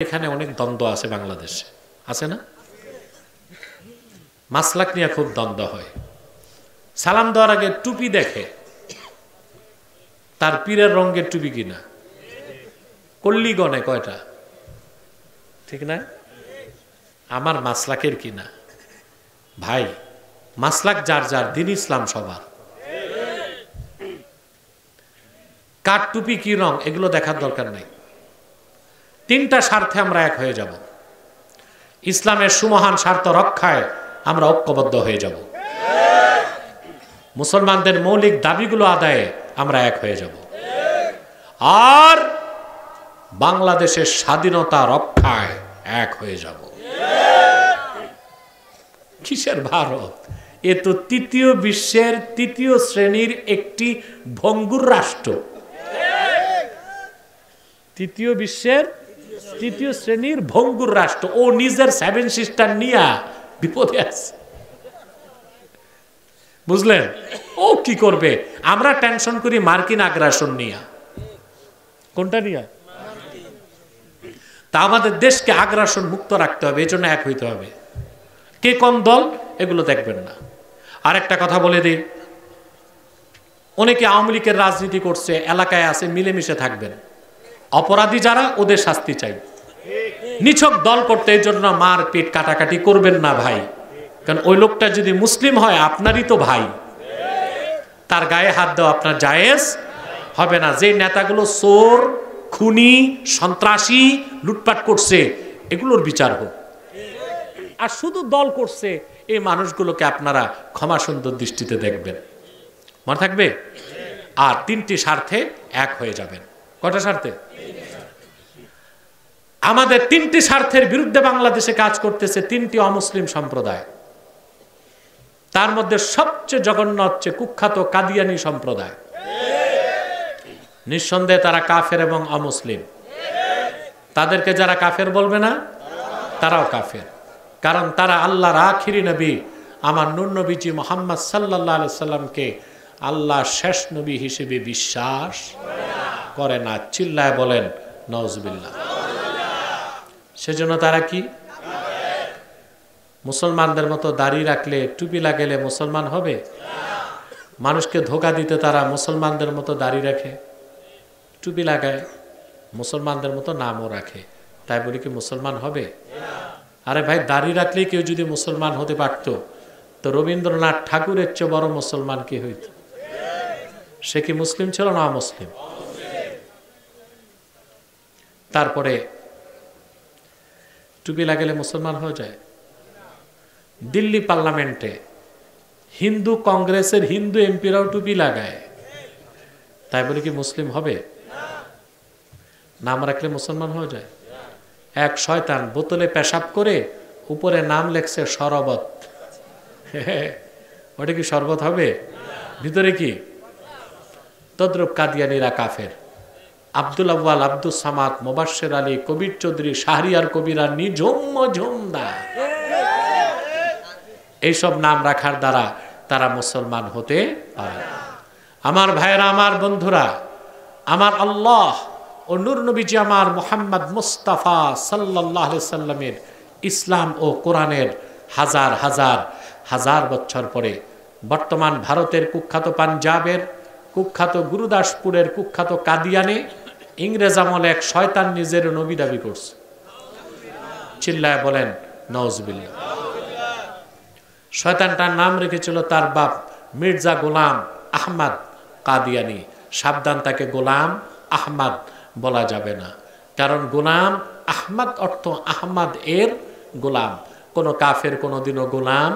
এখানে অনেক দ্বন্দ্ব আছে বাংলাদেশে, আছে না? মাসলাক নিয়ে খুব দ্বন্দ্ব হয়। সালাম দেওয়ার আগে টুপি দেখে, তার পীরের রঙের টুপি কিনা, কল্লি গনে কয়টা, ঠিক না? আমার মাসলাকের কিনা। ভাই, মাসলাক যার যার, দিন ইসলাম সবার। কার টুপি কি রং এগুলো দেখার দরকার নেই। তিনটা স্বার্থে আমরা এক হয়ে যাব। ইসলামের সুমহান স্বার্থ রক্ষায় আমরা ঐক্যবদ্ধ হয়ে যাব। মুসলমানদের মৌলিক দাবিগুলো আদায়ে আমরা এক হয়ে যাব। আর বাংলাদেশের স্বাধীনতা রক্ষায় এক হয়ে যাব। কিসের ভারত? এ তো তৃতীয় বিশ্বের তৃতীয় শ্রেণীর একটি ভঙ্গুর রাষ্ট্র। তৃতীয় বিশ্বের তৃতীয় শ্রেণীর ভঙ্গুর রাষ্ট্র। ও নিজের 7 সিস্টার নিয়ে বিপদে আছে, বুঝলেন? ও কি করবে? আমরা টেনশন করি মার্কিন আগ্রাসন নিয়ে। কোনটা নিয়ে? তা আমাদের দেশকে আগ্রাসন মুক্ত রাখতে হবে, এই জন্য এক হইতে হবে। কে কোন দল এগুলো দেখবেন না। আর একটা কথা বলে দিই, অনেকে আওয়ামী লীগের রাজনীতি করছে, এলাকায় আছে, মিলেমিশে থাকবেন। অপরাধী যারা, ওদের শাস্তি চাই। নিছক দল করতে এই জন্য মারপিট কাটাকাটি করবেন না ভাই। কারণ ওই লোকটা যদি মুসলিম হয় আপনারই তো ভাই, তার গায়ে হাত দেওয়া আপনার জায়েজ হবে না। যে নেতাগুলো চোর, খুনি, সন্ত্রাসী, লুটপাট করছে, এগুলোর বিচার হোক। আর শুধু দল করছে এই মানুষগুলোকে আপনারা ক্ষমা সুন্দর দৃষ্টিতে দেখবেন। মনে থাকবে? আর তিনটি স্বার্থে এক হয়ে যাবেন। কটা স্বার্থে? আমাদের তিনটি স্বার্থের বিরুদ্ধে বাংলাদেশে কাজ করতেছে তিনটি অমুসলিম সম্প্রদায়। তার মধ্যে সবচেয়ে জঘন্য হচ্ছে কুখ্যাত কাদিয়ানি সম্প্রদায়। নিঃসন্দেহে তারা কাফের এবং অমুসলিম। তাদেরকে যারা কাফের বলবে না, তারাও কাফের। কারণ তারা আল্লাহর আখিরি নবী আমার নূর নবীজি মুহাম্মদ সাল্লাল্লাহু আলাইহি সাল্লামকে আল্লাহর শেষ নবী হিসেবে বিশ্বাস করে না। চিল্লায় বলেন নাউজুবিল্লাহ। সেজন্য তারা কি? মুসলমানদের মতো দাড়ি রাখলে, টুপি লাগালে মুসলমান হবে? মানুষকে ধোঁকা দিতে তারা মুসলমানদের মতো দাড়ি রাখে, টুপি লাগায়, মুসলমানদের মতো নামও রাখে। তাই বলি কি মুসলমান হবে? আরে ভাই, দাড়ি রাখলেই কেউ যদি মুসলমান হতে পারত, তো রবীন্দ্রনাথ ঠাকুরের চেয়ে বড় মুসলমান কি হইত? সে কি মুসলিম ছিল না অমুসলিম? তারপরে টুপি লাগালে মুসলমান হয়ে যায়। দিল্লি পার্লামেন্টে হিন্দু কংগ্রেসের হিন্দু এমপিরাও টুপি লাগায়। তাই বলে কি মুসলিম হবে? নাম রাখলে মুসলমান হয়ে যায়। এক শয়তান বোতলে পেশাব করে উপরে নাম লেখছে শরবত। ওটা কি শরবত হবে? ভিতরে কি? তদ্রুপ কাদিয়ানিরা কাফের। আব্দুল আউয়াল, আব্দুল সামাদ, মোবাশ্বের আলী, কবির চৌধুরী, শাহরিয়ার কবিরা, নিঝুম ঝুমদা, এইসব নাম রাখার দ্বারা তারা মুসলমান হতে পারে। আমার ভাইয়েরা, আমার বন্ধুরা, আমার আল্লাহ ও নূর নবীজি আমার মুহাম্মদ মুস্তাফা সাল্লাল্লাহু আলাইহি সাল্লামের ইসলাম ও কোরআনের হাজার হাজার হাজার বছর পরে বর্তমান ভারতের কুখ্যাত পাঞ্জাবের, কুখ্যাত গুরুদাসপুরের, কুখ্যাত কাদিয়ানে ইংরেজ আমলে এক শয়তান নিজের নবী দাবি করছে। চিল্লায় বলেন নাউজুবিল্লাহ। শয়তানটার নাম রেখেছিল তার বাপ মির্জা গোলাম আহমদ কাদিয়ানি। সাবধান, তাকে গোলাম আহমদ বলা যাবে না। কারণ গোলাম আহমদ অর্থ আহমদ এর গোলাম। কোন কাফের কোনদিনও গোলাম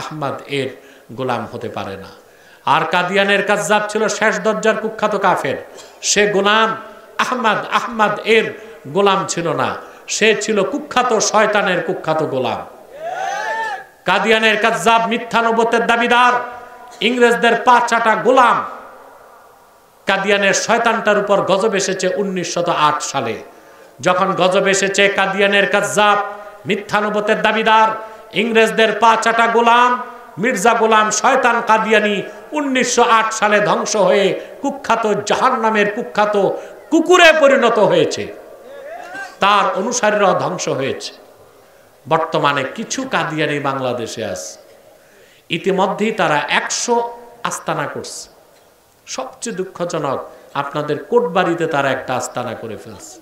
আহমদ এর গোলাম হতে পারে না। আর কাদিয়ানের কাজ্জাব ছিল শেষ দরজার কুখ্যাত কাফের। সে গোলাম আহমদ এর গোলাম ছিল না, সে ছিল কুখ্যাত শয়তানের কুখ্যাত গোলাম। কাদিয়ানের কাজ্জাব, মিথ্যা নবুয়তের দাবিদার, ইংরেজদের পা চাটা গোলাম। কাদিয়ানের শয়তানটার উপর গজব এসেছে 1908 সালে। যখন গজব এসেছে, কাদিয়ানের কাজ্জাব, মিথ্যা নবুয়তের দাবিদার, ইংরেজদের পা চাটা গোলাম মির্জা গোলাম শয়তান কাদিয়ানি 1908 সালে ধ্বংস হয়ে কুখ্যাত জাহান্নামের কুখ্যাত কুকুরে পরিণত হয়েছে। তার অনুসারীরাও ধ্বংস হয়েছে। বর্তমানে কিছু কাদিয়ানি বাংলাদেশে আছে, ইতিমধ্যেই তারা 100 আস্তানা করছে। সবচেয়ে দুঃখজনক, আপনাদের কোটবাড়িতে তারা একটা আস্তানা করে ফেলছে।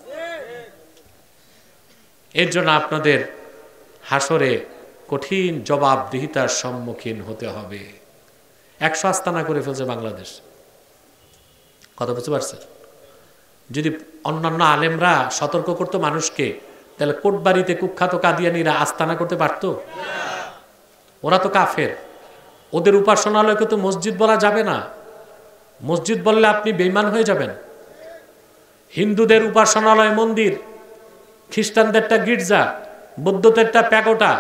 এর জন্য আপনাদের হাসরে কঠিন জবাবদিহিতার সম্মুখীন হতে হবে। 100 আস্তানা করে ফেলছে বাংলাদেশ। কথা বুঝতে পারছেন? যদি অন্যান্য আলেমরা সতর্ক করতো মানুষকে, তাহলে কোটবাড়িতে কুখ্যাত কাদিয়ানিরা আস্তানা করতে পারত? ওরা তো কাফের, ওদের উপাসনালয়কে তো মসজিদ বলা যাবে না। মসজিদ বললে আপনি বেঈমান হয়ে যাবেন। হিন্দুদের উপাসনালয় মন্দির, খ্রিস্টানদেরটা গির্জা, বৌদ্ধদেরটা প্যাগোটা।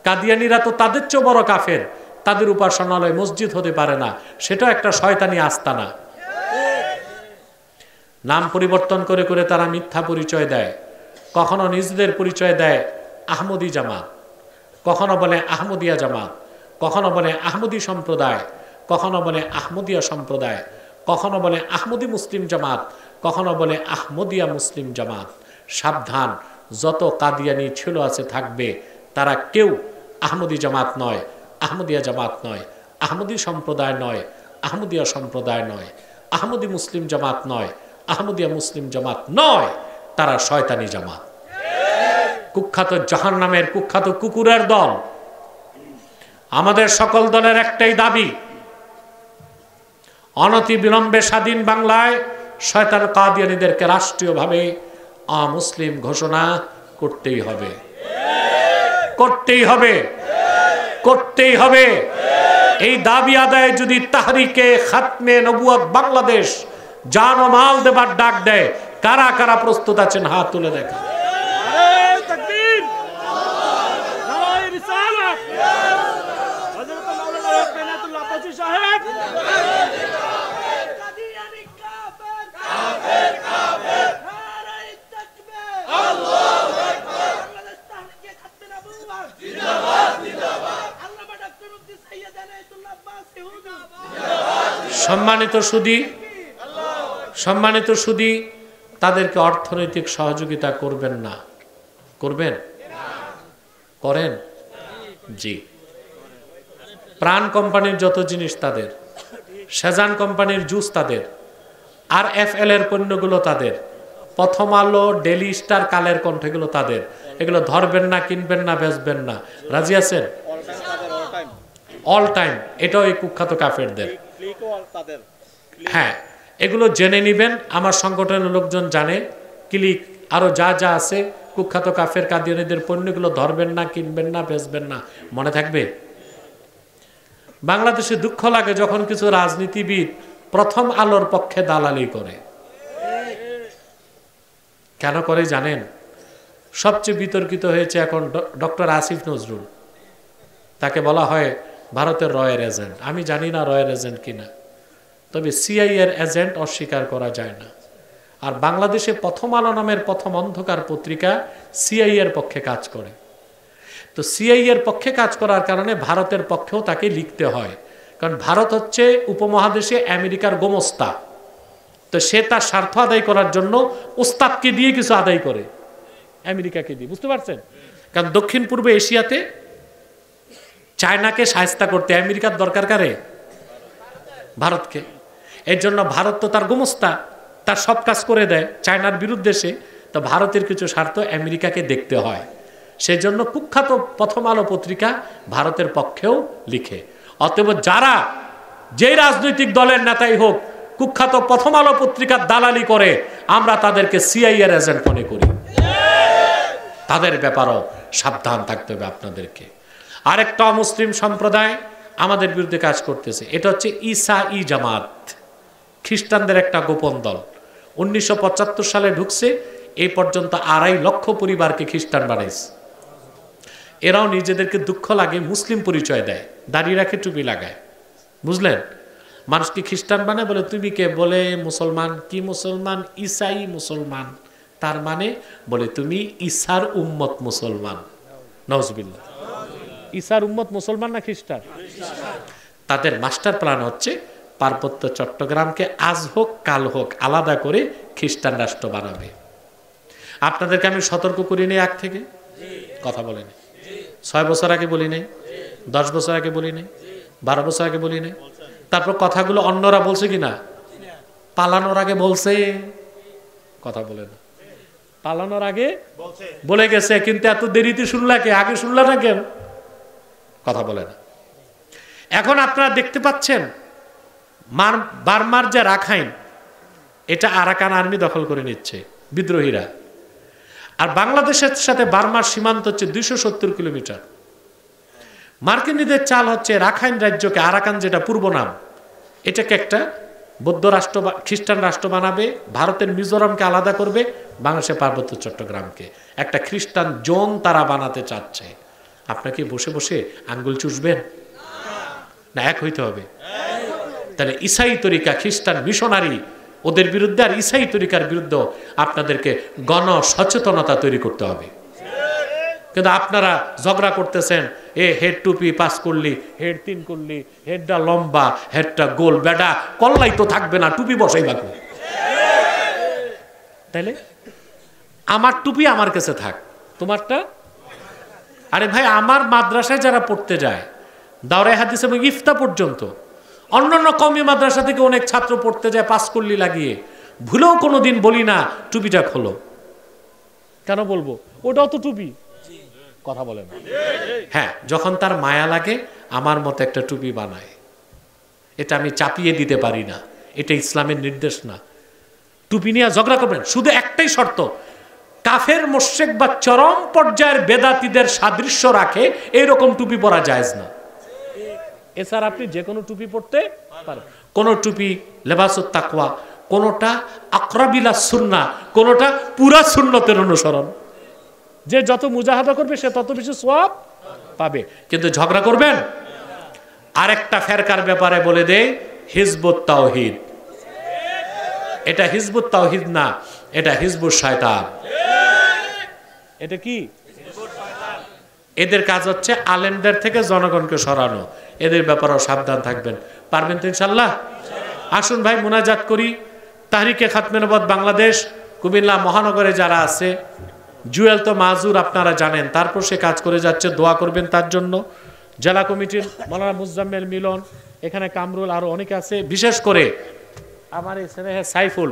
কাদিয়ানিরা তো তাদের চেয়েও বড় কাফের, তাদের উপাসনালয় মসজিদ হতে পারে না, সেটাও একটা শয়তানি আস্তানা। নাম পরিবর্তন করে করে তারা মিথ্যা পরিচয় দেয়। কখনো নিজেদের পরিচয় দেয় আহমদী জামাত, কখনো বলে আহমদিয়া জামাত, কখনো বলে আহমদী সম্প্রদায়, কখনো বলে আহমদিয়া সম্প্রদায়, কখনো বলে আহমদী মুসলিম জামাত, কখনো বলে আহমদিয়া মুসলিম জামাত। সাবধান, যত কাদিয়ানি ছিল আছে থাকবে, তারা কেউ আহমদী জামাত নয়, আহমদিয়া জামাত নয়, আহমদী সম্প্রদায় নয়, আহমদিয়া সম্প্রদায় নয়, আহমদী মুসলিম জামাত নয়, আহমদিয়া মুসলিম জামাত নয়, তারা শয়তানি জামাত, কুখ্যাত জাহান্নামের কুখ্যাত কুকুরের দল। আমাদের সকল দলের একটাই দাবি, অনতি বিলম্বে স্বাধীন বাংলায় শয়তান কাদিয়ানীদেরকে রাষ্ট্রীয়ভাবে অমুসলিম ঘোষণা করতেই হবে, করতেই হবে, করতেই হবে। এই দাবি আদায়ে যদি তাহরিকে খাতমে নবুয়ত বাংলাদেশ জান ও মাল দেবার ডাক দেয়, কারা কারা প্রস্তুত আছেন হাত তুলে দেখেন। সম্মানিত সুধী, তাদেরকে অর্থনৈতিক সহযোগিতা করবেন না? করবেন? করেন? জি। প্রাণ কোম্পানির যত জিনিস তাদের, সেজান কোম্পানির জুস তাদের, আর FL এর পণ্যগুলো তাদের, প্রথম আলো, ডেলি স্টার, কালের কণ্ঠ, এগুলো তাদের। এগুলো ধরবেন না, কিনবেন না, বেচবেন না। রাজি আছেন? All time. এটাও এই কুখ্যাত কাফেরদের। হ্যাঁ, এগুলো জেনে নিবেন, আমার সংগঠনের লোকজন জানে। ক্লিক আরো যা যা আছে, কুখ্যাত কাফের কাদিয়ানীদের পণ্যগুলো ধরবেন না, কিনবেন না, বেচবেন না। মনে থাকবে? বাংলাদেশে দুঃখ লাগে যখন কিছু রাজনীতিবিদ প্রথম আলোর পক্ষে দালালি করে। কেন করে জানেন? সবচেয়ে বিতর্কিত হয়েছে এখন ডক্টর আসিফ নজরুল। তাকে বলা হয় ভারতের রয়ের এজেন্ট। আমি জানি না রয়ের এজেন্ট কিনা, তবে CIA এর এজেন্ট অস্বীকার করা যায় না। আর বাংলাদেশে প্রথম আলো নামের প্রথম অন্ধকার পত্রিকা CIA এর পক্ষে কাজ করে। তো CIA এর পক্ষে কাজ করার কারণে ভারতের পক্ষেও তাকে লিখতে হয়, কারণ ভারত হচ্ছে উপমহাদেশে আমেরিকার গোমস্তা। তো সে তার স্বার্থ আদায় করার জন্য ওস্তাদকে দিয়ে কিছু আদায় করে, আমেরিকাকে দিয়ে। বুঝতে পারছেন? কারণ দক্ষিণ পূর্ব এশিয়াতে চায়নাকে শায়েস্তা করতে আমেরিকার দরকার কারে? ভারতকে। এর জন্য ভারত তো তার গোমস্তা, তার সব কাজ করে দেয় চায়নার বিরুদ্ধে সে। তো ভারতের কিছু স্বার্থ আমেরিকাকে দেখতে হয়, সেই জন্য কুখ্যাত প্রথম আলো পত্রিকা ভারতের পক্ষেও লিখে। অতএব যারা যেই রাজনৈতিক দলের নেতাই হোক, কুখ্যাত প্রথম আলো পত্রিকার দালালি করে, আমরা তাদেরকে CIA এর এজেন্ট মনে করি। তাদের ব্যাপারেও সাবধান থাকতে হবে আপনাদেরকে। আরেকটা মুসলিম সম্প্রদায় আমাদের বিরুদ্ধে কাজ করতেছে, এটা হচ্ছে ঈসাই জামাত, খ্রিস্টানদের একটা গোপন দল। 1975 সালে ঢুকছে, এই পর্যন্ত 2.5 লক্ষ পরিবারকে খ্রিস্টান বানাইছে। এরাও নিজেদেরকে দুঃখ লাগে মুসলিম পরিচয় দেয়, দাঁড়িয়ে রাখে, টুপি লাগায়। বুঝলেন? মানুষকে খ্রিস্টান বানায়, বলে তুমি কে? বলে মুসলমান। কি মুসলমান? ঈসাই মুসলমান। তার মানে বলে তুমি ঈসার উম্মত মুসলমান। নাউজুবিল্লাহ। ঈসার উম্মত মুসলমান না খ্রিস্টান? তাদের মাস্টার প্ল্যান হচ্ছে পার্বত্য চট্টগ্রামকে আজ হোক কাল হোক আলাদা করে খ্রিস্টান রাষ্ট্র বানাবে। আপনাদেরকে আমি সতর্ক করি নাই আগ থেকে? কথা বলেনি? 6 বছর আগে বলি নাই? 10 বছর আগে বলি নাই? 12 বছর আগে বলি নাই? তারপর কথাগুলো অন্যরা বলছে কিনা? পালানোর আগে বলছে? কথা বলে না। পালানোর আগে বলে গেছে, কিন্তু এত দেরিতে শুনলা কে? আগে শুনলা না কেন? কথা বলে না। এখন আপনারা দেখতে পাচ্ছেন বার্মার যে রাখাইন, এটা আরাকান আর্মি দখল করে নিচ্ছে, বিদ্রোহীরা। আর বাংলাদেশের সাথে বার্মার সীমান্ত হচ্ছে 270 কিলোমিটার। মার্কিনীদের চাল হচ্ছে রাখাইন রাজ্যকে, আরাকান যেটা পূর্ব নাম, এটাকে একটা বৌদ্ধ রাষ্ট্র বা খ্রিস্টান রাষ্ট্র বানাবে, ভারতের মিজোরামকে আলাদা করবে, বাংলাদেশের পার্বত্য চট্টগ্রামকে একটা খ্রিস্টান জোন তারা বানাতে চাচ্ছে। আপনাকে বসে বসে আঙ্গুল চুষবেন না? এক হইতে হবে। তাহলে ইসাই তরিকা, খ্রিস্টান মিশনারি, ওদের বিরুদ্ধে আর ইসাই তরিকার বিরুদ্ধে আপনাদেরকে গণ সচেতনতা তৈরি করতে হবে। কিন্তু আপনারা ঝগড়া করতেছেন, এ হেড টুপি 5 করলি, হেড 3 করলি, হেডটা লম্বা, হেডটা গোল, বেটা কল্লাই তো থাকবে না, টুপি বসাই বাকু। তাইলে আমার টুপি আমার কাছে থাক, তোমারটা? আরে ভাই, আমার মাদ্রাসায় যারা পড়তে যায়, দাওরায়ে হাদিস এবং ইফতা পর্যন্ত, অন্যান্য কওমি মাদ্রাসা থেকে অনেক ছাত্র পড়তে যায় 5 করলি লাগিয়ে, ভুলেও কোনোদিন বলি না টুপিটা খোলো। কেন বলবো? ওটাও তো টুপি। কথা বলে না? হ্যাঁ, যখন তার মায়া লাগে আমার মতো একটা টুপি বানায়। এটা আমি চাপিয়ে দিতে পারি না, এটা ইসলামের নির্দেশ না। টুপি নিয়ে ঝগড়া করবেন, শুধু একটাই শর্ত, কাফের মুশরিক বা চরম পর্যায়ের বেদাতীদের সাদৃশ্য রাখে এইরকম টুপি পরা জায়েজ না। এছাড়া আপনি যে কোনো টুপি পরতে পারেন। কোন টুপি লেবাসুত তাকওয়া, কোনটা আকরাবিলা সুন্নাহ, কোনটা পুরা সুন্নতের অনুসরণ। যে যত মুজাহাদা করবে সে তত বেশি সওয়াব পাবে। কিন্তু ঝগড়া করবেন। আরেকটা ফেরকার ব্যাপারে বলে দেই, হিজবুত তাওহীদ। এটা হিজবুত তাওহীদ না, এটা হিজবুত শয়তান। এটা কি? এদের কাজ হচ্ছে আলেমদের থেকে জনগণকে সরানো। এদের ব্যাপারেও সাবধান থাকবেন। পারবেন তো ইনশাআল্লাহ? আসুন ভাই মুনাজাত করি। তাহরিকে খাতমে নবুয়ত বাংলাদেশ কুমিল্লা মহানগরে যারা আছে, জুয়েল তো মাজুর আপনারা জানেন, তারপর সে কাজ করে যাচ্ছে, দোয়া করবেন তার জন্য। জেলা কমিটির মাওলানা মুজাম্মেল মিলন, এখানে কামরুল, আরো অনেকে আছে, বিশেষ করে আমার এই ছেলে সাইফুল,